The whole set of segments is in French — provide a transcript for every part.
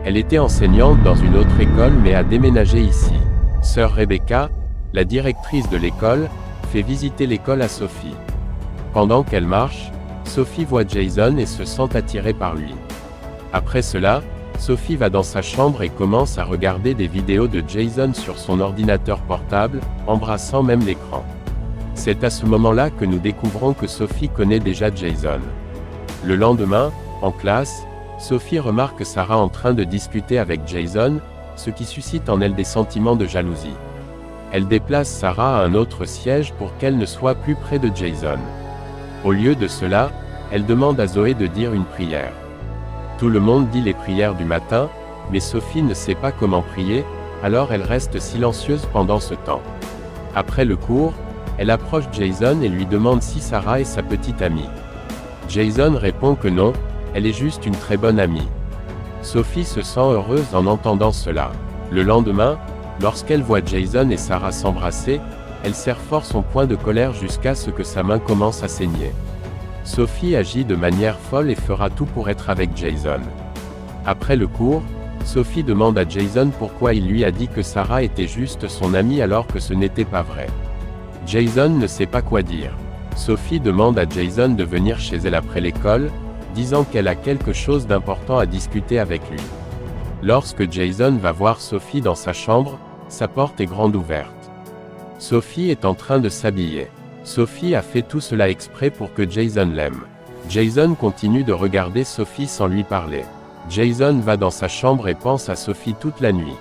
Elle était enseignante dans une autre école mais a déménagé ici. Sœur Rebecca, la directrice de l'école, fait visiter l'école à Sophie. Pendant qu'elle marche, Sophie voit Jason et se sent attirée par lui. Après cela, Sophie va dans sa chambre et commence à regarder des vidéos de Jason sur son ordinateur portable, embrassant même l'écran. C'est à ce moment-là que nous découvrons que Sophie connaît déjà Jason. Le lendemain, en classe, Sophie remarque Sarah en train de discuter avec Jason, ce qui suscite en elle des sentiments de jalousie. Elle déplace Sarah à un autre siège pour qu'elle ne soit plus près de Jason. Au lieu de cela, elle demande à Zoé de dire une prière. Tout le monde dit les prières du matin, mais Sophie ne sait pas comment prier, alors elle reste silencieuse pendant ce temps. Après le cours, elle approche Jason et lui demande si Sarah est sa petite amie. Jason répond que non, elle est juste une très bonne amie. Sophie se sent heureuse en entendant cela. Le lendemain, lorsqu'elle voit Jason et Sarah s'embrasser, elle serre fort son poing de colère jusqu'à ce que sa main commence à saigner. Sophie agit de manière folle et fera tout pour être avec Jason. Après le cours, Sophie demande à Jason pourquoi il lui a dit que Sarah était juste son amie alors que ce n'était pas vrai. Jason ne sait pas quoi dire. Sophie demande à Jason de venir chez elle après l'école, disant qu'elle a quelque chose d'important à discuter avec lui. Lorsque Jason va voir Sophie dans sa chambre, sa porte est grande ouverte. Sophie est en train de s'habiller. Sophie a fait tout cela exprès pour que Jason l'aime. Jason continue de regarder Sophie sans lui parler. Jason va dans sa chambre et pense à Sophie toute la nuit.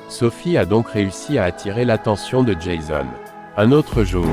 Sophie a donc réussi à attirer l'attention de Jason. Un autre jour.